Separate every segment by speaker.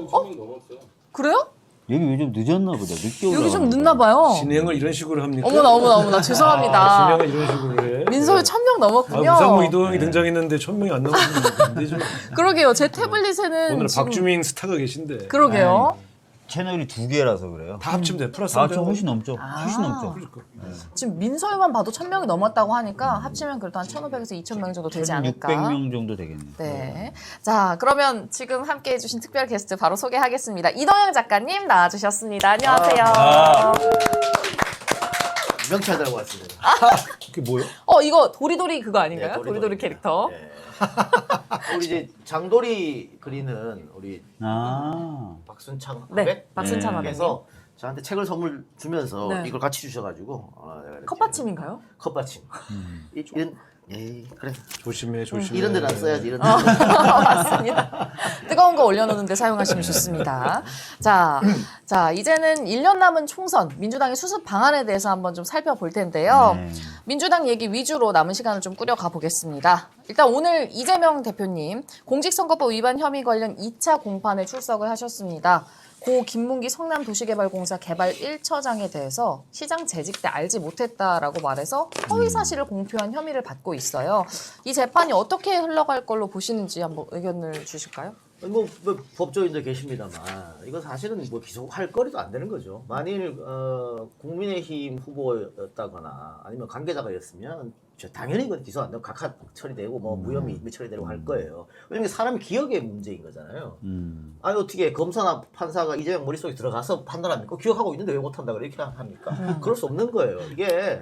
Speaker 1: 천명 넘었어요.
Speaker 2: 그래요?
Speaker 3: 여기 요즘 늦었나 보다. 늦게 올라.
Speaker 2: 여기 좀 늦나 봐요.
Speaker 4: 진행을 이런 식으로 합니까?
Speaker 2: 어머나 죄송합니다.
Speaker 4: 진행을 이런 식으로 해.
Speaker 2: 민서유 1000명 넘었군요.
Speaker 4: 우상호 이도영이 등장했는데 1000명이 안 넘었는데 좀.
Speaker 2: 그러게요. 제 태블릿에는
Speaker 4: 오늘
Speaker 2: 지금...
Speaker 4: 박주민 스타가 계신데.
Speaker 2: 그러게요.
Speaker 3: 채널이 2개라서 그래요.
Speaker 4: 다 합치면 돼. 플러스
Speaker 3: 아, 저 훨씬 넘죠. 훨씬 넘죠.
Speaker 2: 지금 민서유만 봐도 1000명이 넘었다고 하니까 합치면 그래도 한 1500에서 2000명 정도 되지 않을까.
Speaker 3: 600명 정도 되겠네.
Speaker 2: 네. 자, 그러면 지금 함께 해주신 특별 게스트 바로 소개하겠습니다. 이동영 작가님 나와주셨습니다. 안녕하세요.
Speaker 5: 명찰 들고 왔습니다.
Speaker 4: 그게 뭐요?
Speaker 2: 이거 도리도리 그거 아닌가요?
Speaker 5: 네,
Speaker 2: 도리도리 캐릭터.
Speaker 5: 네. 우리 이제 장도리 그리는 우리 박순창
Speaker 2: 네, 박순창 화백님.
Speaker 5: 께서 저한테 책을 선물 주면서
Speaker 2: 네.
Speaker 5: 이걸 같이 주셔가지고 내가 이렇게
Speaker 2: 컵받침인가요?
Speaker 5: 컵받침. 이런 그래
Speaker 4: 조심해.
Speaker 5: 이런 데는 안 써야지 이런 데.
Speaker 2: 맞습니다. 뜨거운 거 올려놓는데 사용하시면 좋습니다. 자, 이제는 1년 남은 총선, 민주당의 수습 방안에 대해서 한번 좀 살펴볼 텐데요.
Speaker 3: 네.
Speaker 2: 민주당 얘기 위주로 남은 시간을 좀 꾸려가 보겠습니다. 일단 오늘 이재명 대표님 공직선거법 위반 혐의 관련 2차 공판에 출석을 하셨습니다. 고 김문기 성남도시개발공사 개발 1처장에 대해서 시장 재직 때 알지 못했다라고 말해서 허위 사실을 공표한 혐의를 받고 있어요. 이 재판이 어떻게 흘러갈 걸로 보시는지 한번 의견을 주실까요?
Speaker 5: 뭐 법조인들 계십니다만 이거 사실은 뭐 기소할 거리도 안 되는 거죠. 만일 국민의힘 후보였다거나 아니면 관계자가였으면 당연히 이건 기소 안 되고 각하 처리되고 뭐 무혐의 처리되고 할 거예요. 왜냐면 사람이 기억의 문제인 거잖아요. 아니 어떻게 검사나 판사가 이재명 머릿속에 들어가서 판단합니까? 기억하고 있는데 왜 못한다 그래 이렇게 합니까? 그럴 수 없는 거예요. 이게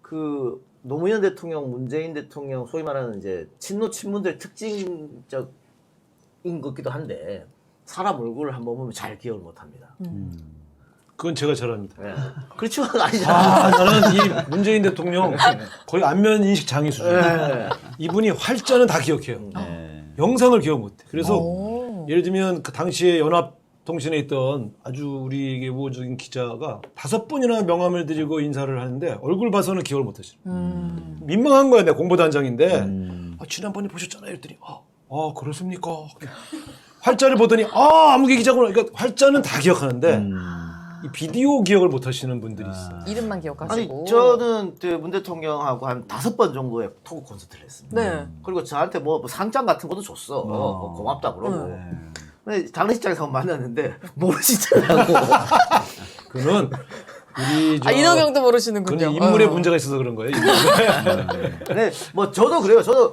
Speaker 5: 그 노무현 대통령, 문재인 대통령 소위 말하는 이제 친노 친문들의 특징적 인 것기도 한데 사람 얼굴을 한번 보면 잘 기억을 못합니다.
Speaker 4: 그건 제가 잘합니다.
Speaker 5: 네. 그렇지만 아니잖아.
Speaker 4: 나는 이 문재인 대통령 거의 안면 인식 장애 수준.
Speaker 5: 네.
Speaker 4: 이분이 활자는 다 기억해요. 영상을 기억 못해. 그래서 예를 들면 그 당시에 연합통신에 있던 아주 우리에게 우호적인 기자가 5번이나 명함을 드리고 인사를 하는데 얼굴 봐서는 기억을 못하시죠. 민망한 거야. 내가 공보단장인데 지난번에 보셨잖아요. 이랬더니 그렇습니까? 활자를 보더니 아무개 기자구나. 그러니까 활자는 다 기억하는데 이 비디오 기억을 못 하시는 분들이 있어요.
Speaker 2: 이름만 기억하시고.
Speaker 5: 아니 저는 문 대통령하고 한 5번 정도의 토크 콘서트를 했습니다.
Speaker 2: 네.
Speaker 5: 그리고 저한테 뭐 상장 같은 것도 줬어. 고맙다 그러고. 근데 장례식장에서 만났는데 모르시더라고.
Speaker 4: 그는 우리
Speaker 2: 이동영도 모르시는군요.
Speaker 4: 그는 인물에 문제가 있어서 그런 거예요.
Speaker 5: 네, 뭐 저도 그래요. 저도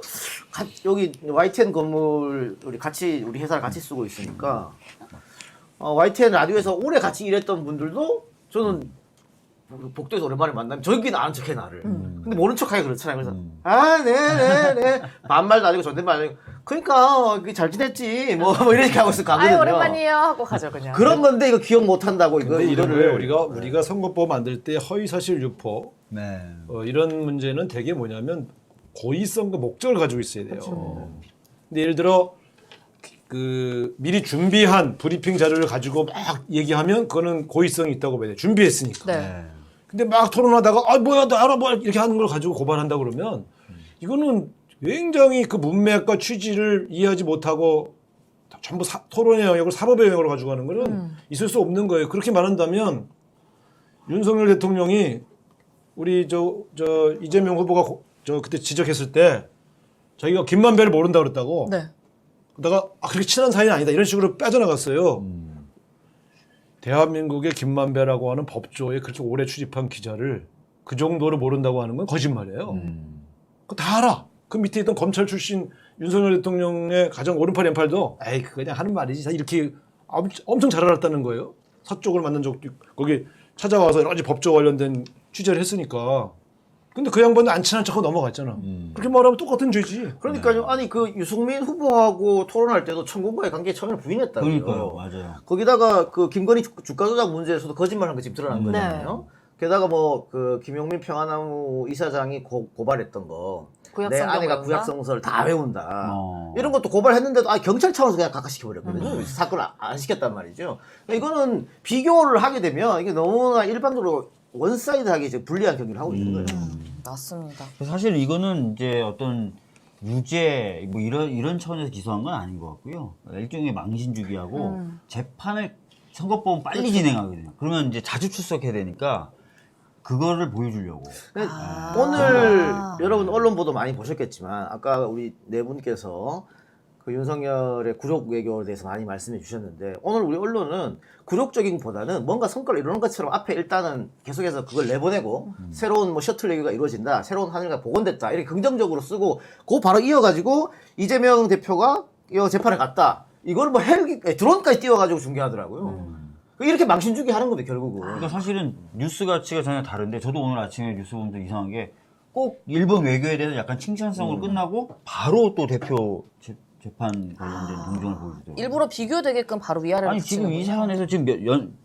Speaker 5: 여기 YTN 건물 우리 회사를 같이 쓰고 있으니까 YTN 라디오에서 오래 같이 일했던 분들도 저는 복도에서 오랜만에 만나면 저기는 아는 척해 나를. 근데 모른 척하기 그렇잖아요. 그래서 네. 반말도 아니고 존댓말 아니고 그러니까 잘 지냈지 뭐 이렇게 하고 있을 가거든요.
Speaker 2: 오랜만이에요 하고 가죠 그냥.
Speaker 5: 그런 건데 이거 기억 못 한다고
Speaker 4: 이거를 우리가 선거법 만들 때 허위 사실 유포 이런 문제는 되게 뭐냐면 고의성과 목적을 가지고 있어야 돼요. 근데 예를 들어 그 미리 준비한 브리핑 자료를 가지고 막 얘기하면 그거는 고의성이 있다고 봐야 돼. 준비했으니까.
Speaker 2: 네.
Speaker 4: 근데 막 토론하다가 뭐야 나 알아 뭐 이렇게 하는 걸 가지고 고발한다 그러면 이거는 굉장히 그 문맥과 취지를 이해하지 못하고 전부 토론의 영역을 사법의 영역으로 가지고 가는 거는 있을 수 없는 거예요. 그렇게 말한다면 윤석열 대통령이 우리 이재명 후보가 그때 지적했을 때 자기가 김만배를 모른다 그랬다고.
Speaker 2: 네.
Speaker 4: 그러다가 그렇게 친한 사이는 아니다 이런 식으로 빠져나갔어요. 대한민국의 김만배라고 하는 법조에 그렇게 오래 출입한 기자를 그 정도로 모른다고 하는 건 거짓말이에요. 그거 다 알아. 그 밑에 있던 검찰 출신 윤석열 대통령의 가장 오른팔 왼팔도 그거 그냥 하는 말이지 이렇게 엄청 잘 알았다는 거예요. 서쪽을 만난 적도 있고 거기 찾아와서 여러 가지 법조 관련된 취재를 했으니까. 근데 그 양반은 안 친한 척하고 넘어갔잖아. 그렇게 말하면 똑같은 죄지.
Speaker 5: 그러니까요. 아니 그 유승민 후보하고 토론할 때도 천공과의 관계 처음에 부인했다고요.
Speaker 3: 그러니까요. 맞아요.
Speaker 5: 거기다가 그 김건희 주가 조작 문제에서도 거짓말한 거 지금 드러난 거잖아요. 게다가 뭐 그 김용민 평화나무 이사장이 고발했던 거. 내 아내가 구약성서를 다 외운다. 이런 것도 고발했는데도 경찰 차원에서 그냥 각하시켜버렸거든요. 사건을 안 시켰단 말이죠. 이거는 비교를 하게 되면 이게 너무나 일반적으로 원사이드하게 이제 불리한 경기를 하고 있는 거예요.
Speaker 2: 맞습니다.
Speaker 3: 사실 이거는 이제 어떤 유죄 뭐 이런 차원에서 기소한 건 아닌 것 같고요. 일종의 망신주기하고 재판을 선거법은 빨리 진행하거든요. 그러면 이제 자주 출석해야 되니까 그거를 보여주려고.
Speaker 5: 오늘 여러분 언론 보도 많이 보셨겠지만 아까 우리 네 분께서 그 윤석열의 굴욕 외교에 대해서 많이 말씀해 주셨는데 오늘 우리 언론은 굴욕적인 보다는 뭔가 성과를 이루는 것처럼 앞에 일단은 계속해서 그걸 내보내고 새로운 뭐 셔틀 외교가 이루어진다, 새로운 하늘과 복원됐다 이렇게 긍정적으로 쓰고 그 바로 이어가지고 이재명 대표가 이 재판에 갔다 이걸 뭐 헬기 드론까지 띄워가지고 중계하더라고요. 이렇게 망신주기 하는 건데 결국은.
Speaker 3: 그러니까 사실은 뉴스 가치가 전혀 다른데 저도 오늘 아침에 뉴스 보면서 이상한 게 꼭 일본 외교에 대해서 약간 칭찬성으로 끝나고 바로 또 대표 재판 관련된 동정을 보여주더라고요.
Speaker 2: 일부러 비교되게끔 바로 위아래로
Speaker 3: 아니 지금 이 사안에서 지금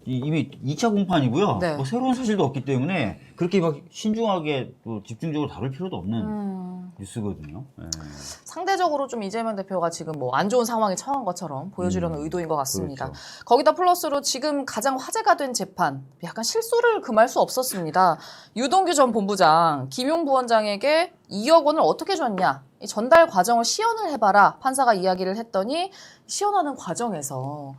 Speaker 3: 이미 2차 공판이고요.
Speaker 2: 네.
Speaker 3: 뭐 새로운 사실도 없기 때문에 그렇게 막 신중하게 또 집중적으로 다룰 필요도 없는 뉴스거든요. 예.
Speaker 2: 상대적으로 좀 이재명 대표가 지금 뭐 안 좋은 상황에 처한 것처럼 보여주려는 의도인 것 같습니다.
Speaker 3: 그렇죠.
Speaker 2: 거기다 플러스로 지금 가장 화제가 된 재판, 약간 실수를 금할 수 없었습니다. 유동규 전 본부장, 김용 부원장에게 2억 원을 어떻게 줬냐? 이 전달 과정을 시연을 해봐라. 판사가 이야기를 했더니 시연하는 과정에서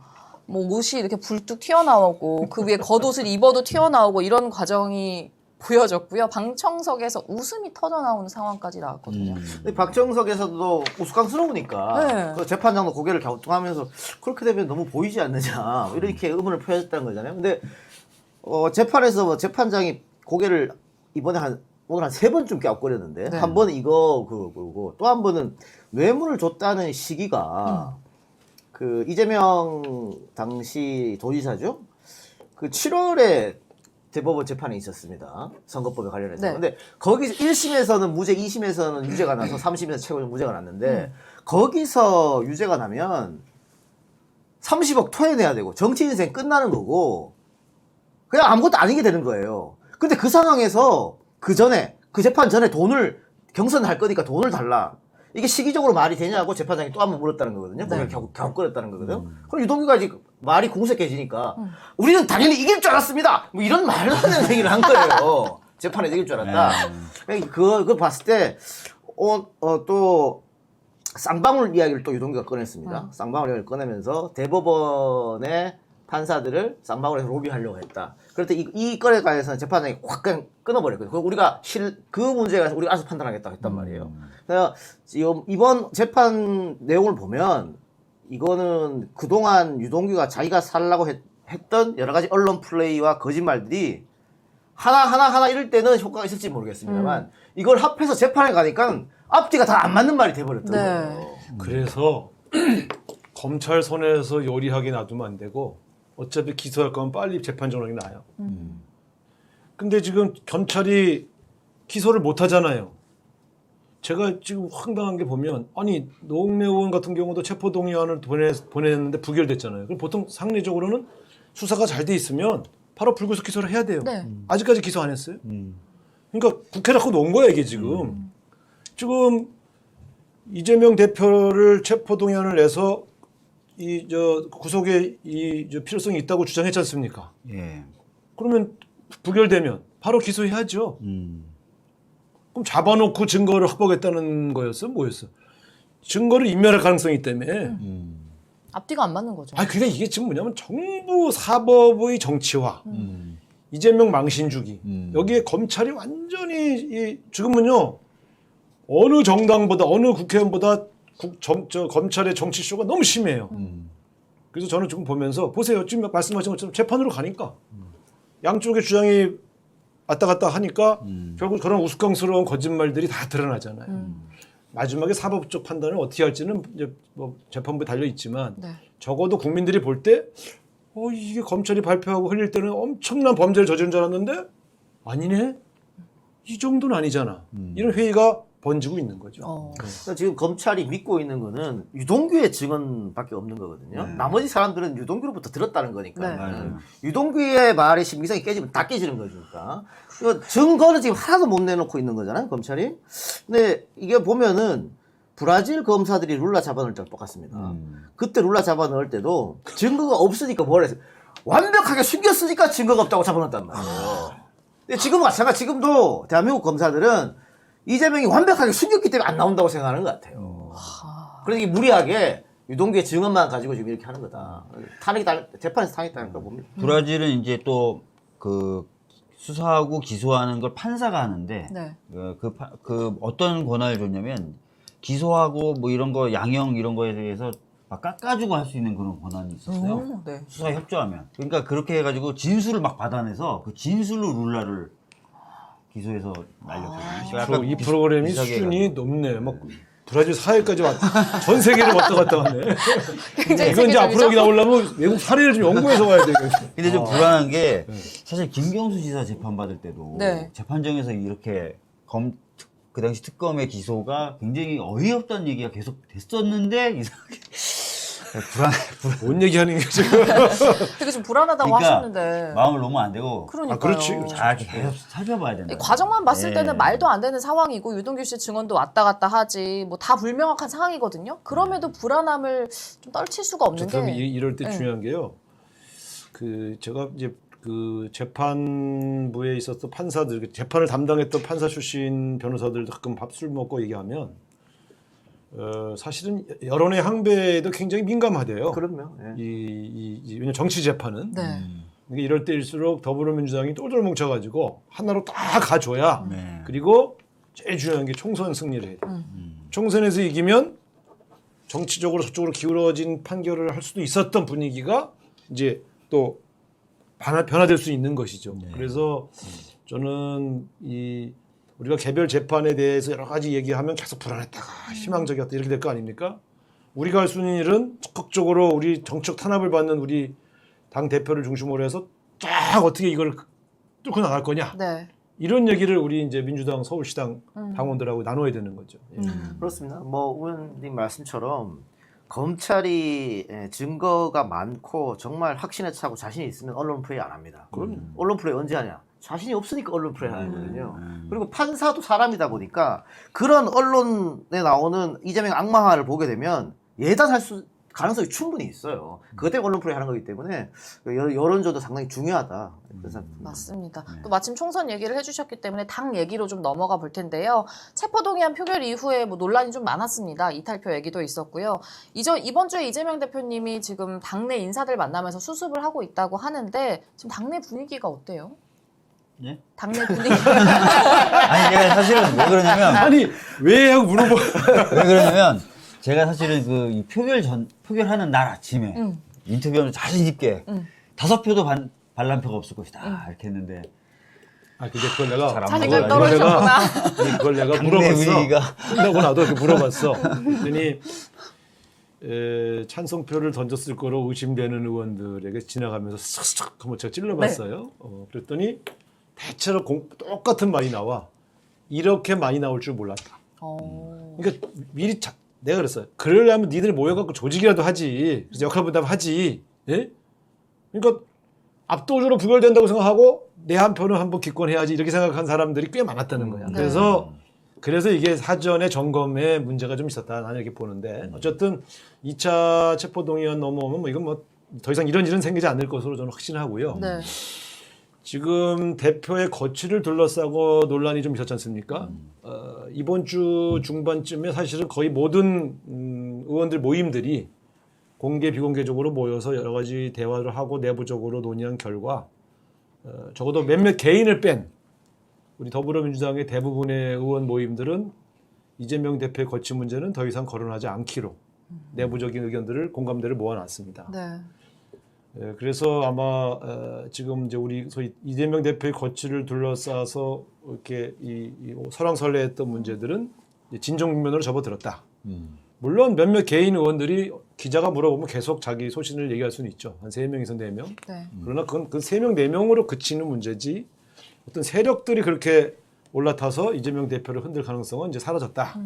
Speaker 2: 뭐 옷이 이렇게 불뚝 튀어나오고 그 위에 겉옷을 입어도 튀어나오고 이런 과정이 보여졌고요. 방청석에서 웃음이 터져나오는 상황까지 나왔거든요.
Speaker 5: 근데 박정석에서도 우스꽝스러우니까
Speaker 2: 네.
Speaker 5: 그 재판장도 고개를 갸우뚱하면서 그렇게 되면 너무 보이지 않느냐 이렇게 의문을 표했다는 거잖아요. 근데 재판에서 뭐 재판장이 고개를 이번에 오늘 한 3번쯤 갸웃거렸는데
Speaker 2: 네.
Speaker 5: 한 번은 이거 그러고 또 한 번은 뇌물을 줬다는 시기가 그 이재명 당시 도지사죠. 그 7월에 대법원 재판이 있었습니다. 선거법에 관련해서.
Speaker 2: 네.
Speaker 5: 근데 거기서 1심에서는 무죄, 2심에서는 유죄가 나서 3심에서 최고형 무죄가 났는데 거기서 유죄가 나면 30억 토해내야 되고 정치 인생 끝나는 거고 그냥 아무것도 아니게 되는 거예요. 근데 그 상황에서 그 재판 전에 돈을 경선할 거니까 돈을 달라. 이게 시기적으로 말이 되냐고 재판장이 또 한 번 물었다는 거거든요.
Speaker 2: 네.
Speaker 5: 갸웃거렸다는 거거든요. 그럼 유동규가 이제 말이 공색해지니까 우리는 당연히 이길 줄 알았습니다. 뭐 이런 말도 안 되는 얘기를 한 거예요. 재판에 이길 줄 알았다. 그거 봤을 때, 또 쌍방울 이야기를 또 유동규가 꺼냈습니다. 쌍방울 이야기를 꺼내면서 대법원의 판사들을 쌍방울에서 로비하려고 했다. 그럴 때 이 건에 관해서는 재판장이 확 그냥 끊어버렸거든요. 우리가 그 문제에 관해서 우리가 알아서 판단하겠다고 했단 말이에요. 그래서 이번 재판 내용을 보면 이거는 그동안 유동규가 자기가 살라고 했던 여러 가지 언론 플레이와 거짓말들이 하나 이럴 때는 효과가 있을지 모르겠습니다만 이걸 합해서 재판에 가니까 앞뒤가 다 안 맞는 말이 돼버렸더라고요.
Speaker 2: 네.
Speaker 4: 그래서 검찰 손에서 요리하게 놔두면 안 되고 어차피 기소할 거면 빨리 재판 전환이 나요. 근데 지금 검찰이 기소를 못 하잖아요. 제가 지금 황당한 게 보면 아니 노웅래 의원 같은 경우도 체포동의안을 보냈는데 부결됐잖아요. 그럼 보통 상례적으로는 수사가 잘 돼 있으면 바로 불구속 기소를 해야 돼요.
Speaker 2: 네.
Speaker 4: 아직까지 기소 안 했어요. 그러니까 국회라고 놓은 거야 이게 지금. 지금 이재명 대표를 체포동의안을 내서 구속에 필요성이 있다고 주장했지 않습니까?
Speaker 3: 예.
Speaker 4: 그러면 부결되면 바로 기소해야죠. 그럼 잡아놓고 증거를 확보하겠다는 거였어? 뭐였어? 증거를 인멸할 가능성이 때문에.
Speaker 2: 앞뒤가 안 맞는 거죠.
Speaker 4: 그러니까 이게 지금 뭐냐면 정부 사법의 정치화, 이재명 망신주기. 여기에 검찰이 완전히 지금은요 어느 정당보다 어느 국회의원보다 검찰의 정치쇼가 너무 심해요. 그래서 저는 지금 보면서 보세요. 지금 말씀하신 것처럼 재판으로 가니까 양쪽의 주장이 왔다 갔다 하니까 결국 그런 우스꽝스러운 거짓말들이 다 드러나잖아요. 마지막에 사법적 판단을 어떻게 할지는 이제 뭐 재판부에 달려 있지만
Speaker 2: 네.
Speaker 4: 적어도 국민들이 볼 때 이게 검찰이 발표하고 흘릴 때는 엄청난 범죄를 저지른 줄 알았는데 아니네. 이 정도는 아니잖아. 이런 회의가 번지고 있는 거죠.
Speaker 5: 그러니까 지금 검찰이 믿고 있는 거는 유동규의 증언밖에 없는 거거든요. 나머지 사람들은 유동규로부터 들었다는 거니까.
Speaker 2: 네.
Speaker 5: 유동규의 말의 신빙성이 깨지면 다 깨지는 거니까. 증거는 지금 하나도 못 내놓고 있는 거잖아요, 검찰이. 근데 이게 보면은 브라질 검사들이 룰라 잡아넣을 때랑 똑같습니다. 그때 룰라 잡아넣을 때도 증거가 없으니까 뭘 했어요? 완벽하게 숨겼으니까 증거가 없다고 잡아넣었단 말이에요. 근데 지금은 마찬가지. 지금도 대한민국 검사들은 이재명이 완벽하게 숨겼기 때문에 안 나온다고 생각하는 것 같아요. 그러니까 이게 무리하게 유동규의 증언만 가지고 지금 이렇게 하는 거다. 재판에서 당했다는 걸 봅니다.
Speaker 3: 브라질은 이제 또 그 수사하고 기소하는 걸 판사가 하는데
Speaker 2: 네.
Speaker 3: 그 어떤 권한을 줬냐면 기소하고 뭐 이런 거 양형 이런 거에 대해서 막 깎아주고 할 수 있는 그런 권한이 있었어요.
Speaker 2: 네.
Speaker 3: 수사에 협조하면. 그러니까 그렇게 해가지고 진술을 막 받아내서 그 진술로 룰라를 기소해서 날렸거든요.
Speaker 4: 이 프로그램이
Speaker 3: 비슷하게
Speaker 4: 수준이
Speaker 3: 해가지고.
Speaker 4: 높네. 막 브라질 사회까지 전 세계를 왔다 갔다 하네.
Speaker 2: 굉장히
Speaker 4: 이건 이제 앞으로
Speaker 2: 세계적이죠?
Speaker 4: 여기 나오려면 외국 사례를 좀 연구해서 와야 되겠네.
Speaker 3: 근데 좀 불안한 게 사실 김경수 지사 재판 받을 때도
Speaker 2: 네.
Speaker 3: 재판정에서 이렇게 그 당시 특검의 기소가 굉장히 어이없다는 얘기가 계속 됐었는데 이상하게
Speaker 4: 뭔 얘기하는 게 지금?
Speaker 2: 되게 좀 불안하다고
Speaker 3: 그러니까
Speaker 2: 하셨는데.
Speaker 3: 마음을 놓으면 안 되고
Speaker 2: 그러니까요.
Speaker 4: 그렇지.
Speaker 3: 잘 계속 살펴봐야 된다.
Speaker 2: 이 과정만 봤을
Speaker 3: 예.
Speaker 2: 때는 말도 안 되는 상황이고 유동규 씨 증언도 왔다 갔다 하지 뭐 다 불명확한 상황이거든요. 그럼에도 불안함을 좀 떨칠 수가 없는
Speaker 4: 저는
Speaker 2: 게
Speaker 4: 이럴 때
Speaker 2: 네.
Speaker 4: 중요한 게요. 제가 이제 그 재판부에 있었던 판사들, 재판을 담당했던 판사 출신 변호사들도 가끔 밥 술 먹고 얘기하면 사실은 여론의 항배에도 굉장히 민감하대요.
Speaker 5: 그럼요. 예.
Speaker 4: 왜냐면 정치 재판은
Speaker 2: 네.
Speaker 4: 그러니까 이럴 때일수록 더불어민주당이 똘똘 뭉쳐가지고 하나로 다 가줘야
Speaker 3: 네.
Speaker 4: 그리고 제일 중요한 게 총선 승리를 해야 돼. 총선에서 이기면 정치적으로 저쪽으로 기울어진 판결을 할 수도 있었던 분위기가 이제 또 변화될 수 있는 것이죠. 그래서 저는 우리가 개별 재판에 대해서 여러 가지 얘기하면 계속 불안했다가 희망적이었다 이렇게 될 거 아닙니까? 우리가 할 수 있는 일은 적극적으로 우리 정책 탄압을 받는 우리 당 대표를 중심으로 해서 쫙 어떻게 이걸 뚫고 나갈 거냐.
Speaker 2: 네.
Speaker 4: 이런 얘기를 우리 이제 민주당 서울시당 당원들하고 나눠야 되는 거죠. 예.
Speaker 5: 그렇습니다. 뭐 의원님 말씀처럼 검찰이 증거가 많고 정말 확신에 차고 자신이 있으면 언론 플레이 안 합니다. 언론 플레이 언제 하냐? 자신이 없으니까 언론 플레이 하는 거거든요. 그리고 판사도 사람이다 보니까 그런 언론에 나오는 이재명 악마화를 보게 되면 예단할 가능성이 충분히 있어요. 그것 때문에 언론 플레이 하는 거기 때문에 여론조도 상당히 중요하다. 그래서
Speaker 2: 맞습니다. 또 마침 총선 얘기를 해주셨기 때문에 당 얘기로 좀 넘어가 볼 텐데요. 체포동의안 표결 이후에 뭐 논란이 좀 많았습니다. 이탈표 얘기도 있었고요. 이번 주에 이재명 대표님이 지금 당내 인사들 만나면서 수습을 하고 있다고 하는데 지금 당내 분위기가 어때요?
Speaker 3: 네?
Speaker 2: 당내 분위기.
Speaker 3: 아니 내가 사실은 왜 그러냐면
Speaker 4: 아니 왜 하고 물어보.
Speaker 3: 왜 그러냐면 제가 사실은 이 표결하는 날 아침에 인터뷰하면서 자신 있게 5표도 반란표가 없을 것이다 이렇게 했는데
Speaker 4: 근데 그걸 내가
Speaker 3: 잘안
Speaker 2: 자신감
Speaker 3: 먹어요.
Speaker 2: 떨어지셨구나.
Speaker 4: 그걸 내가
Speaker 3: 당내
Speaker 4: 물어봤어.
Speaker 3: 분위기가
Speaker 4: 끝나고 나도 이렇게 물어봤어. 그랬더니 찬성표를 던졌을 거로 의심되는 의원들에게 지나가면서 싹싹 한번 제가 찔러봤어요. 그랬더니 대체로 똑같은 말이 나와. 이렇게 많이 나올 줄 몰랐다. 그러니까 미리 내가 그랬어요. 그러려면 니들 모여갖고 조직이라도 하지. 그래서 역할 분담하지. 예? 그러니까 압도적으로 부결된다고 생각하고 내 한 표는 한번 기권해야지 이렇게 생각한 사람들이 꽤 많았다는 거야.
Speaker 2: 네.
Speaker 4: 그래서 이게 사전에 점검에 문제가 좀 있었다. 나는 이렇게 보는데 어쨌든 2차 체포동의안 넘어오면 이건 더 이상 이런 일은 생기지 않을 것으로 저는 확신하고요.
Speaker 2: 네.
Speaker 4: 지금 대표의 거취를 둘러싸고 논란이 좀 있었지 않습니까? 이번 주 중반쯤에 사실은 거의 모든 의원들 모임들이 공개 비공개적으로 모여서 여러 가지 대화를 하고 내부적으로 논의한 결과 적어도 몇몇 개인을 뺀 우리 더불어민주당의 대부분의 의원 모임들은 이재명 대표의 거취 문제는 더 이상 거론하지 않기로 내부적인 의견들을 공감대를 모아놨습니다.
Speaker 2: 네.
Speaker 4: 그래서 아마 지금 이제 우리 소위 이재명 대표의 거취를 둘러싸서 이렇게 이 설왕설래했던 문제들은 진정 국면으로 접어들었다. 물론 몇몇 개인 의원들이 기자가 물어보면 계속 자기 소신을 얘기할 수는 있죠. 한 3명에서 4명.
Speaker 2: 네.
Speaker 4: 그러나 그건 그 3명, 4명으로 그치는 문제지 어떤 세력들이 그렇게 올라타서 이재명 대표를 흔들 가능성은 이제 사라졌다.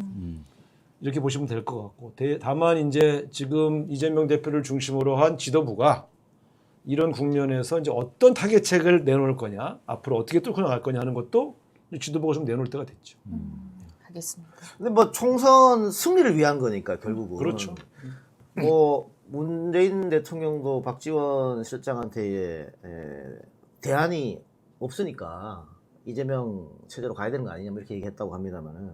Speaker 4: 이렇게 보시면 될 것 같고. 다만 이제 지금 이재명 대표를 중심으로 한 지도부가 이런 국면에서 이제 어떤 타겟책을 내놓을 거냐, 앞으로 어떻게 뚫고 나갈 거냐 하는 것도 지도부가 좀 내놓을 때가 됐죠.
Speaker 2: 알겠습니다.
Speaker 5: 근데 뭐 총선 승리를 위한 거니까 결국은.
Speaker 4: 그렇죠.
Speaker 5: 뭐 문재인 대통령도 박지원 실장한테 대안이 없으니까 이재명 체제로 가야 되는 거 아니냐 뭐 이렇게 얘기했다고 합니다만은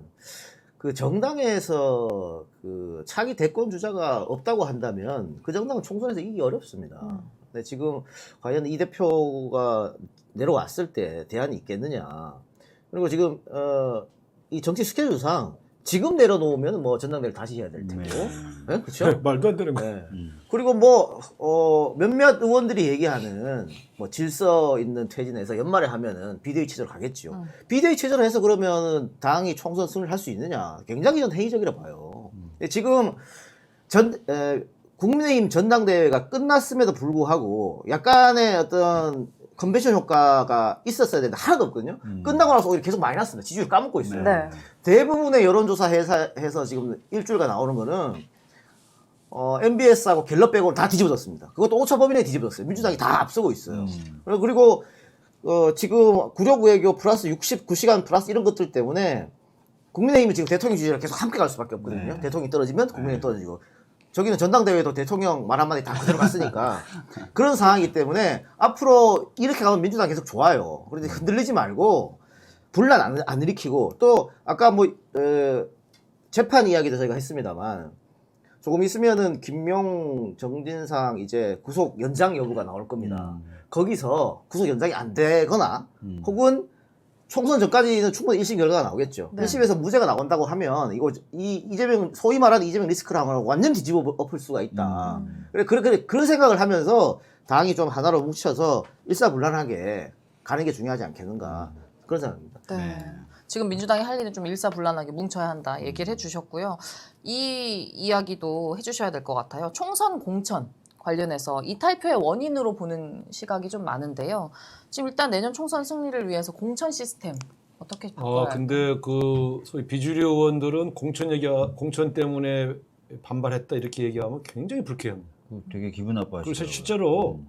Speaker 5: 그 정당에서 그 차기 대권 주자가 없다고 한다면 그 정당은 총선에서 이기기 어렵습니다. 근데 지금 과연 이 대표가 내려왔을 때 대안이 있겠느냐. 그리고 지금 이 정치 스케줄상 지금 내려놓으면 뭐 전당대회를 다시 해야 될 테고, 네? 그렇죠?
Speaker 4: 말도 안 되는 거.
Speaker 5: 네. 그리고 뭐 몇몇 의원들이 얘기하는 뭐 질서 있는 퇴진해서 연말에 하면은 비대위 체제로 가겠죠. 비대위 체제로 해서 그러면 당이 총선 승리를 할 수 있느냐? 굉장히 전 회의적이라 봐요. 근데 지금 국민의힘 전당대회가 끝났음에도 불구하고 약간의 어떤 컨벤션 효과가 있었어야 되는데 하나도 없거든요. 끝나고 나서 오히려 계속 마이너스입니다. 지지율 까먹고 있어요.
Speaker 2: 네.
Speaker 5: 대부분의 여론조사 해서 지금 일주일간 나오는 거는 MBS하고 갤럽 빼고는 다 뒤집어졌습니다. 그것도 오차 범위 내에 뒤집어졌어요. 민주당이 다 앞서고 있어요. 그리고 지금 구력 외교 플러스 69시간 플러스 이런 것들 때문에 국민의힘이 지금 대통령 지지율 계속 함께 갈 수밖에 없거든요. 대통령이 떨어지면 국민의힘이 떨어지고. 저기는 전당대회도 대통령 말 한마디 다 그대로 갔으니까 그런 상황이기 때문에 앞으로 이렇게 가면 민주당 계속 좋아요. 그런데 흔들리지 말고 분란 안 일으키고 또 아까 뭐 재판 이야기도 저희가 했습니다만 조금 있으면은 김용 정진상 이제 구속 연장 여부가 나올 겁니다. 거기서 구속 연장이 안 되거나 혹은 총선 전까지는 충분히 1심 결과가 나오겠죠.
Speaker 2: 네.
Speaker 5: 1심에서 무죄가 나온다고 하면 이거 이재명 소위 말하는 이재명 리스크랑은 완전 뒤집어 엎을 수가 있다. 그래 그런 생각을 하면서 당이 좀 하나로 뭉쳐서 일사불란하게 가는 게 중요하지 않겠는가 그런 생각입니다.
Speaker 2: 네. 지금 민주당이 할 일은 좀 일사불란하게 뭉쳐야 한다 얘기를 해주셨고요. 이 이야기도 해주셔야 될 것 같아요. 총선 공천 관련해서 이탈표의 원인으로 보는 시각이 좀 많은데요. 지금 일단 내년 총선 승리를 위해서 공천 시스템 어떻게 바꿔야 할까요?
Speaker 4: 근데 그 소위 비주류 의원들은 공천 때문에 반발했다 이렇게 얘기하면 굉장히 불쾌합니다.
Speaker 3: 되게 기분
Speaker 4: 그리고
Speaker 3: 나빠하시죠.
Speaker 4: 실제로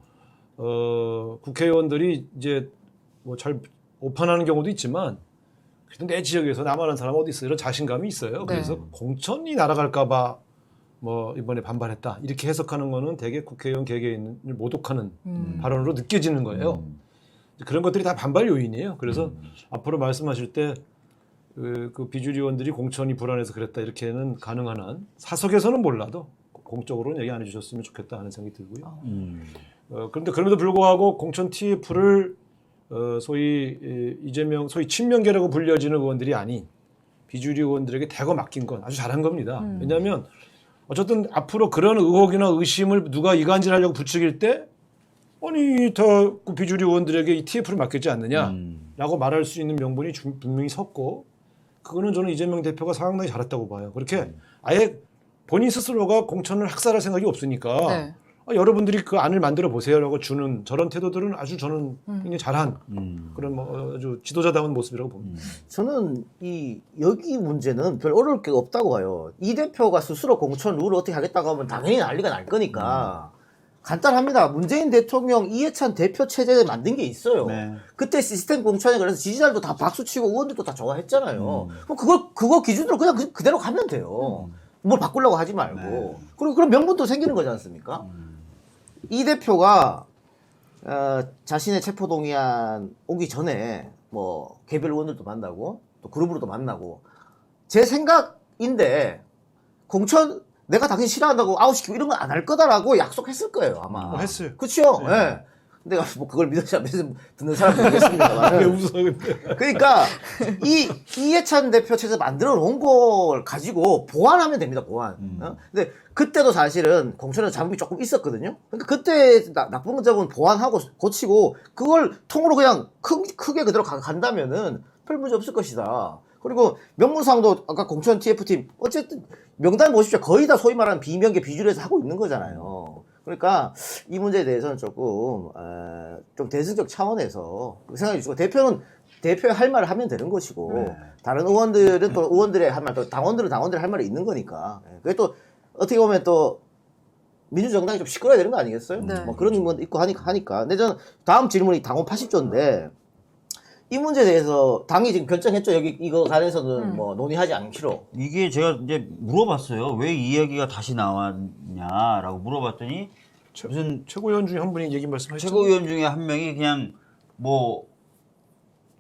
Speaker 4: 국회의원들이 이제 뭐 잘 오판하는 경우도 있지만 그래도 내 지역에서 나만 아는 사람 어디 있어 이런 자신감이 있어요. 그래서 공천이 날아갈까봐 뭐 이번에 반발했다 이렇게 해석하는 거는 되게 국회의원 개개인을 모독하는 발언으로 느껴지는 거예요. 그런 것들이 다 반발 요인이에요. 그래서 앞으로 말씀하실 때 그 비주류 의원들이 공천이 불안해서 그랬다 이렇게는 가능한 한 사석에서는 몰라도 공적으로는 얘기 안 해주셨으면 좋겠다 하는 생각이 들고요. 그런데 그럼에도 불구하고 공천 TF를 소위 이재명 소위 친명계라고 불려지는 의원들이 아닌 비주류 의원들에게 대거 맡긴 건 아주 잘한 겁니다. 왜냐하면 어쨌든 앞으로 그런 의혹이나 의심을 누가 이간질하려고 부추길 때 아니 더 비주류 의원들에게 이 TF를 맡겼지 않느냐라고 말할 수 있는 명분이 분명히 섰고 그거는 저는 이재명 대표가 상당히 잘했다고 봐요. 그렇게 아예 본인 스스로가 공천을 학살할 생각이 없으니까
Speaker 2: 네.
Speaker 4: 여러분들이 그 안을 만들어 보세요라고 주는 저런 태도들은 아주 저는 굉장히 잘한 그런 뭐 아주 지도자다운 모습이라고 봅니다.
Speaker 5: 저는 여기 문제는 별 어려울 게 없다고 봐요. 이 대표가 스스로 공천 룰을 어떻게 하겠다고 하면 당연히 난리가 날 거니까 간단합니다. 문재인 대통령 이해찬 대표 체제에 만든 게 있어요.
Speaker 3: 네.
Speaker 5: 그때 시스템 공천에 그래서 지지자들도 다 박수치고 의원들도 다 좋아했잖아요. 그럼 그거 기준으로 그냥 그대로 가면 돼요. 뭘 바꾸려고 하지 말고. 그리고 그런 명분도 생기는 거지 않습니까? 이 대표가 자신의 체포동의안 오기 전에 뭐 개별 의원들도 만나고 또 그룹으로도 만나고 제 생각인데 공천 내가 당신 싫어한다고 아웃시키고 이런 건 안 할 거다라고 약속했을 거예요 아마.
Speaker 4: 했어요.
Speaker 5: 그렇죠. 예. 네. 내가 뭐 그걸 믿으시 안 믿으시 듣는 사람 모르겠습니다만.
Speaker 4: 왜 웃어 근데?
Speaker 5: 그러니까 이해찬 대표 체제 만들어 놓은 걸 가지고 보완하면 됩니다. 보완. 근데 그때도 사실은 공천에 잡음이 조금 있었거든요. 그러니까 그때 나쁜 점은 보완하고 고치고 그걸 통으로 그냥 크게 그대로 간다면은 별 문제 없을 것이다. 그리고 명문상도 아까 공천 TF팀 어쨌든 명단 보십시오. 거의 다 소위 말하는 비명계 비주류에서 하고 있는 거잖아요. 그러니까 이 문제에 대해서는 조금 좀 대승적 차원에서 생각해 주시고 대표의 할 말을 하면 되는 것이고 다른 의원들은 또 의원들의 할 말, 또 당원들은 당원들의 할 말이 있는 거니까 그게 또 어떻게 보면 또 민주정당이 좀 시끄러워야 되는 거 아니겠어요?
Speaker 2: 네.
Speaker 5: 뭐 그런 건 있고 하니까. 근데 저는 다음 질문이 당원 80조인데 이 문제에 대해서 당이 지금 결정했죠. 여기 이거 관해서는 뭐 논의하지 않기로.
Speaker 3: 이게 제가 이제 물어봤어요. 왜 이 이야기가 다시 나왔냐라고 물어봤더니 무슨
Speaker 4: 최고위원 중에 한 분이 얘기 말씀하셨죠.
Speaker 3: 최고위원 중에 한 명이 그냥 뭐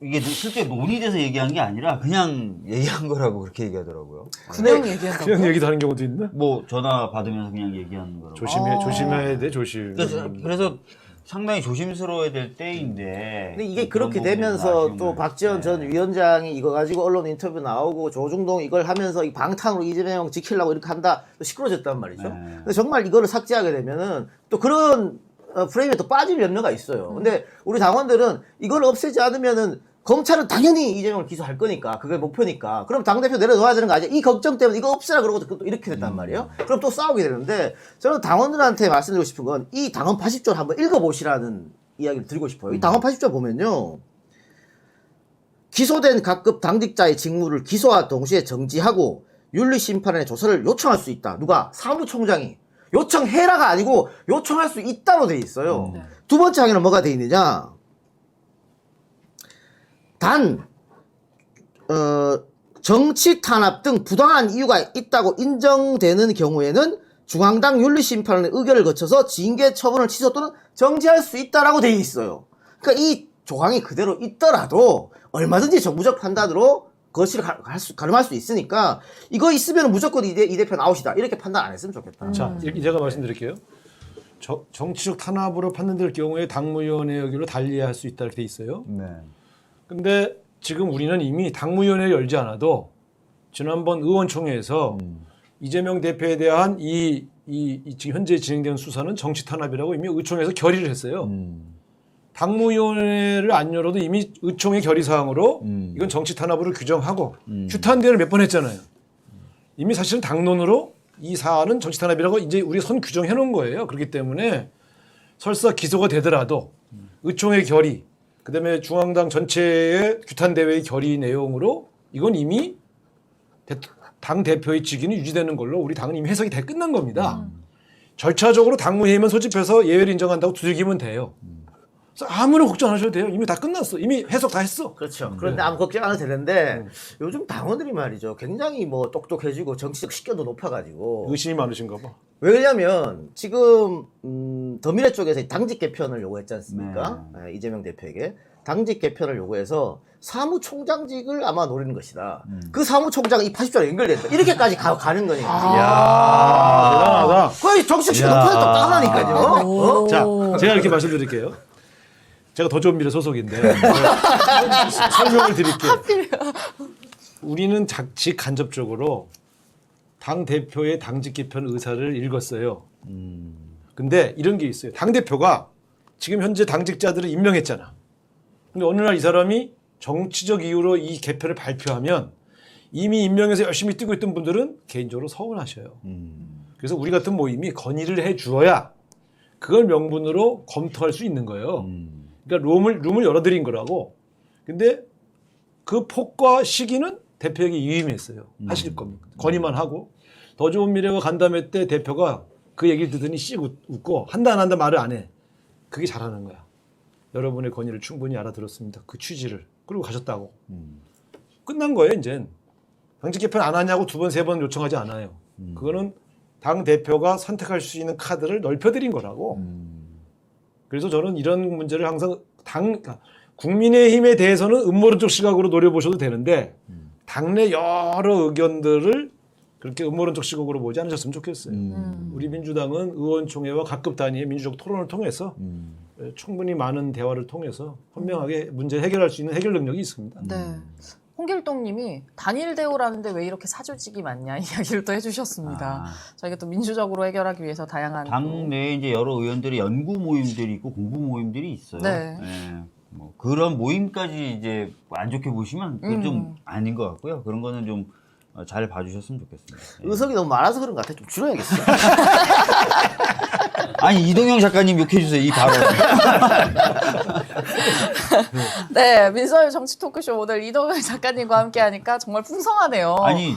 Speaker 3: 이게 실제 논의돼서 얘기한 게 아니라 그냥 얘기한 거라고 그렇게 얘기하더라고요.
Speaker 2: 그냥 얘기한다고?
Speaker 4: 그냥 얘기도 하는 경우도 있나?
Speaker 3: 뭐 전화 받으면서 그냥 얘기하는 거라고.
Speaker 4: 조심해야 돼, 조심.
Speaker 3: 그래서 상당히 조심스러워야 될 때인데.
Speaker 5: 근데 이게
Speaker 3: 그런
Speaker 5: 그렇게
Speaker 3: 부분이
Speaker 5: 되면서
Speaker 3: 아쉬운
Speaker 5: 또
Speaker 3: 거예요.
Speaker 5: 박지원
Speaker 3: 네.
Speaker 5: 전 위원장이 이거 가지고 언론 인터뷰 나오고 조중동 이걸 하면서 이 방탄으로 이재명 지키려고 이렇게 한다 또 시끄러졌단 말이죠.
Speaker 3: 네.
Speaker 5: 근데 정말 이거를 삭제하게 되면은 또 그런 프레임에 또 빠질 염려가 있어요. 근데 우리 당원들은 이걸 없애지 않으면은 검찰은 당연히 이재명을 기소할 거니까 그게 목표니까 그럼 당대표 내려놓아야 되는 거 아니야? 이 걱정 때문에 이거 없애라 그러고 또 이렇게 됐단 말이에요. 그럼 또 싸우게 되는데 저는 당원들한테 말씀드리고 싶은 건 이 당원 80조를 한번 읽어보시라는 이야기를 드리고 싶어요. 이 당원 80조 보면요. 기소된 각급 당직자의 직무를 기소와 동시에 정지하고 윤리심판원의 조사를 요청할 수 있다. 누가? 사무총장이. 요청해라가 아니고 요청할 수 있다로 돼 있어요. 두 번째 항에는 뭐가 돼 있느냐? 단, 정치 탄압 등 부당한 이유가 있다고 인정되는 경우에는 중앙당 윤리심판원의 의결을 거쳐서 징계 처분을 취소 또는 정지할 수 있다라고 돼 있어요. 그러니까 이 조항이 그대로 있더라도 얼마든지 정부적 판단으로 거실을 가름할 수 있으니까 이거 있으면 무조건 이 대표는 아웃이다. 이렇게 판단 안 했으면 좋겠다.
Speaker 4: 자, 이렇게 제가 말씀드릴게요. 정치적 탄압으로 판단될 경우에 당무위원회 의결로 달리할 수 있다 이렇게 돼 있어요.
Speaker 3: 네.
Speaker 4: 근데 지금 우리는 이미 당무위원회를 열지 않아도 지난번 의원총회에서 이재명 대표에 대한 이 지금 현재 진행되는 수사는 정치 탄압이라고 이미 의총에서 결의를 했어요. 당무위원회를 안 열어도 이미 의총의 결의사항으로 이건 정치 탄압으로 규정하고 규탄대회를 몇 번 했잖아요. 이미 사실은 당론으로 이 사안은 정치 탄압이라고 이제 우리 선 규정해 놓은 거예요. 그렇기 때문에 설사 기소가 되더라도 의총의 결의, 그다음에 중앙당 전체의 규탄대회의 결의 내용으로 이건 이미 당 대표의 직위는 유지되는 걸로 우리 당은 이미 해석이 다 끝난 겁니다. 절차적으로 당무회의만 소집해서 예외를 인정한다고 두들기면 돼요. 그래서 아무런 걱정 안 하셔도 돼요. 이미 다 끝났어. 이미 해석 다 했어.
Speaker 5: 그렇죠. 그런데 아무 걱정 안 해도 되는데 요즘 당원들이 말이죠. 굉장히 뭐 똑똑해지고 정치적 식견도 높아가지고
Speaker 4: 의심이 많으신가 봐.
Speaker 5: 왜냐면 지금 더미래 쪽에서 당직 개편을 요구했지 않습니까? 네, 이재명 대표에게 당직 개편을 요구해서 사무총장직을 아마 노리는 것이다. 그 사무총장이 이 80조랑 연결됐다. 이렇게까지 가는 거니까.
Speaker 4: 야, 대단하다.
Speaker 5: 거의 정치적 식견 높아졌다. 따라하니까요. 어?
Speaker 4: 자, 제가 이렇게 말씀드릴게요. 제가 더 좋은 미래 소속인데 설명을 드릴게요. 우리는 직간접적으로 당 대표의 당직 개편 의사를 읽었어요. 근데 이런 게 있어요. 당 대표가 지금 현재 당직자들을 임명했잖아. 근데 어느 날 이 사람이 정치적 이유로 이 개편을 발표하면 이미 임명해서 열심히 뛰고 있던 분들은 개인적으로 서운하셔요. 그래서 우리 같은 모임이 건의를 해 주어야 그걸 명분으로 검토할 수 있는 거예요. 그러니까 룸을 열어드린 거라고. 근데 그 폭과 시기는 대표에게 유임했어요. 하실 겁니다. 건의만 하고. 더 좋은 미래와 간담회 때 대표가 그 얘기를 듣더니 씩 웃고 한다 안 한다 말을 안 해. 그게 잘하는 거야. 여러분의 건의를 충분히 알아들었습니다. 그 취지를. 그리고 가셨다고. 끝난 거예요, 이젠. 당직 개편 안 하냐고 2번, 3번 요청하지 않아요. 그거는 당 대표가 선택할 수 있는 카드를 넓혀드린 거라고. 그래서 저는 이런 문제를 항상 국민의힘에 대해서는 음모론적 시각으로 노려보셔도 되는데 당내 여러 의견들을 그렇게 음모론적 시각으로 보지 않으셨으면 좋겠어요. 우리 민주당은 의원총회와 각급 단위의 민주적 토론을 통해서 충분히 많은 대화를 통해서 현명하게 문제 해결할 수 있는 해결 능력이 있습니다.
Speaker 2: 네. 홍길동님이 단일 대우라는데 왜 이렇게 사조직이 많냐 이야기를 또 해주셨습니다. 저희가 또 민주적으로 해결하기 위해서 다양한
Speaker 3: 당내에 이제 여러 의원들이 연구 모임들이 있고 공부 모임들이 있어요.
Speaker 2: 네.
Speaker 3: 예, 뭐 그런 모임까지 이제 안 좋게 보시면 그건 좀 아닌 것 같고요. 그런 거는 좀 잘 봐주셨으면 좋겠습니다. 예.
Speaker 5: 의석이 너무 많아서 그런 것 같아. 좀 줄여야겠어.
Speaker 3: 아니 이동영 작가님 욕해주세요. 이 발언.
Speaker 2: 네, 민서유 정치 토크쇼 오늘 이동현 작가님과 함께하니까 정말 풍성하네요.
Speaker 3: 아니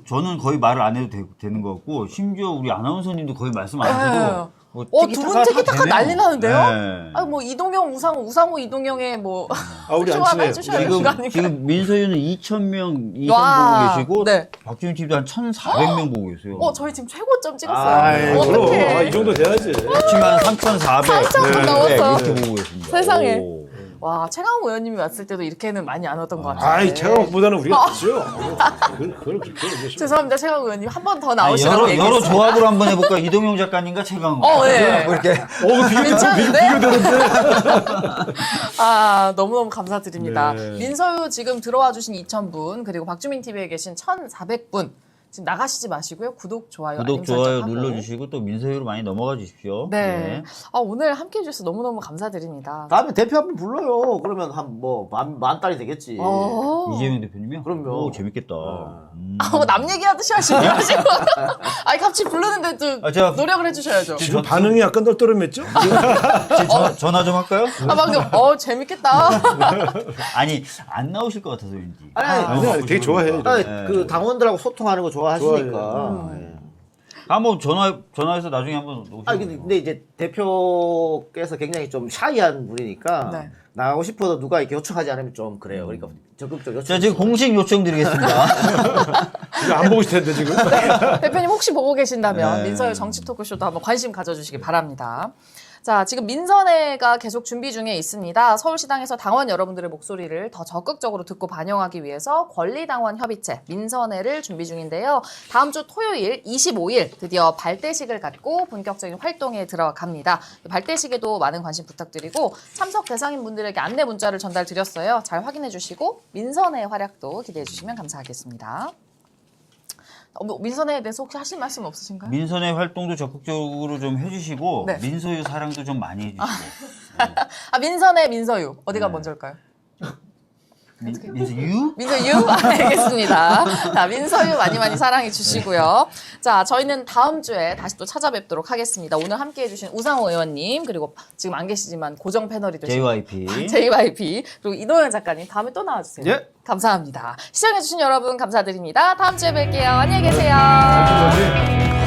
Speaker 3: 저는 거의 말을 안 해도 되는 것 같고 심지어 우리 아나운서님도 거의 말씀 안 하셔도
Speaker 2: 두 분 티키타카 난리 나는데요?
Speaker 3: 네.
Speaker 2: 아, 뭐 이동영, 우상호, 이동영의 뭐
Speaker 4: 우리 안
Speaker 2: 조합
Speaker 4: 친해요.
Speaker 2: 해주셔야 되는 거 아닌가요?
Speaker 3: 지금 민서유는 2,000명 이상
Speaker 2: 와,
Speaker 3: 보고 계시고
Speaker 2: 네.
Speaker 3: 박지훈 TV도 한 1,400명 보고 계세요.
Speaker 2: 저희 지금 최고점 찍었어요.
Speaker 5: 아이,
Speaker 2: 어떡해.
Speaker 4: 이 정도 돼야지.
Speaker 3: 합치면 3,400
Speaker 2: 3,000 넘었어.
Speaker 3: 이렇게 보고 계십니다.
Speaker 2: 세상에.
Speaker 3: 오.
Speaker 2: 와, 최강욱 의원님이 왔을 때도 이렇게는 많이 안 왔던 것 같아요.
Speaker 4: 아이 최강욱보다는 우리가 낫죠. 그걸 그렇게 얘기하시면.
Speaker 2: 죄송합니다, 최강욱 의원님. 한 번 더
Speaker 3: 아니,
Speaker 2: 나오시라고
Speaker 3: 여러
Speaker 2: 얘기했어요.
Speaker 3: 조합으로 한번 해볼까? 이동영 작가님과 최강욱.
Speaker 2: 네.
Speaker 3: 뭐 이렇게.
Speaker 2: 괜찮은데?
Speaker 4: 비교되는데.
Speaker 2: 아, 너무너무 감사드립니다.
Speaker 4: 네.
Speaker 2: 민서유 지금 들어와 주신 2,000분, 그리고 박주민 TV에 계신 1,400분. 지금 나가시지 마시고요. 구독, 좋아요,
Speaker 3: 구독,
Speaker 2: 알림
Speaker 3: 좋아요
Speaker 2: 설정하고.
Speaker 3: 눌러주시고 또 민서유로 많이 넘어가 주십시오.
Speaker 2: 네. 아, 오늘 함께 해주셔서 너무너무 감사드립니다.
Speaker 5: 다음에 대표 한 번 불러요. 그러면 한 뭐 만 달이 되겠지.
Speaker 3: 이재명 대표님이요?
Speaker 5: 그럼요.
Speaker 3: 오, 재밌겠다.
Speaker 2: 남 얘기하듯이 하시고. 아니, 같이 부르는데 또
Speaker 3: 아, 제가-
Speaker 2: 노력을 해주셔야죠.
Speaker 4: 지금 반응이 약간 떨떠름했죠?
Speaker 3: 전화 좀 할까요?
Speaker 2: 아, 방금, 재밌겠다.
Speaker 3: 아니 안 나오실 것 같아서 왠지.
Speaker 4: 아니, 되게 좋아해.
Speaker 5: 아니,
Speaker 3: 네.
Speaker 5: 그 당원들하고 소통하는 거 좋아하시니까. 예.
Speaker 3: 뭐 전화해서 나중에 한번 오시면.
Speaker 5: 아니 근데 이제 대표께서 굉장히 좀 샤이한 분이니까
Speaker 2: 네.
Speaker 5: 나가고 싶어도 누가 이렇게 요청하지 않으면 좀 그래요. 그러니까 적극적으로 요청.
Speaker 3: 자 지금 공식 요청 드리겠습니다.
Speaker 4: 이거 안 보고 있을 텐데 지금.
Speaker 2: 대표님 혹시 보고 계신다면
Speaker 3: 네.
Speaker 2: 민서유 정치 토크쇼도 한번 관심 가져주시기 바랍니다. 자, 지금 민선회가 계속 준비 중에 있습니다. 서울시당에서 당원 여러분들의 목소리를 더 적극적으로 듣고 반영하기 위해서 권리당원 협의체 민선회를 준비 중인데요. 다음 주 토요일 25일 드디어 발대식을 갖고 본격적인 활동에 들어갑니다. 발대식에도 많은 관심 부탁드리고 참석 대상인 분들에게 안내 문자를 전달 드렸어요. 잘 확인해 주시고 민선회 활약도 기대해 주시면 감사하겠습니다. 민선회에 대해서 혹시 하실 말씀 없으신가요?
Speaker 3: 민선의 활동도 적극적으로 좀 해주시고
Speaker 2: 네.
Speaker 3: 민소유 사랑도 좀 많이 해주시고.
Speaker 2: 민선회, 민서유 어디가
Speaker 3: 네.
Speaker 2: 먼저일까요?
Speaker 3: 민소유?
Speaker 2: 민서유? 알겠습니다. 자, 민서유 많이 사랑해 주시고요. 자, 저희는 다음 주에 다시 또 찾아뵙도록 하겠습니다. 오늘 함께 해주신 우상호 의원님, 그리고 지금 안 계시지만 고정 패널이 되신 JYP, 그리고 이도현 작가님 다음에 또 나와주세요.
Speaker 4: 예.
Speaker 2: 감사합니다. 시청해주신 여러분 감사드립니다. 다음 주에 뵐게요. 안녕히 계세요.
Speaker 4: 잘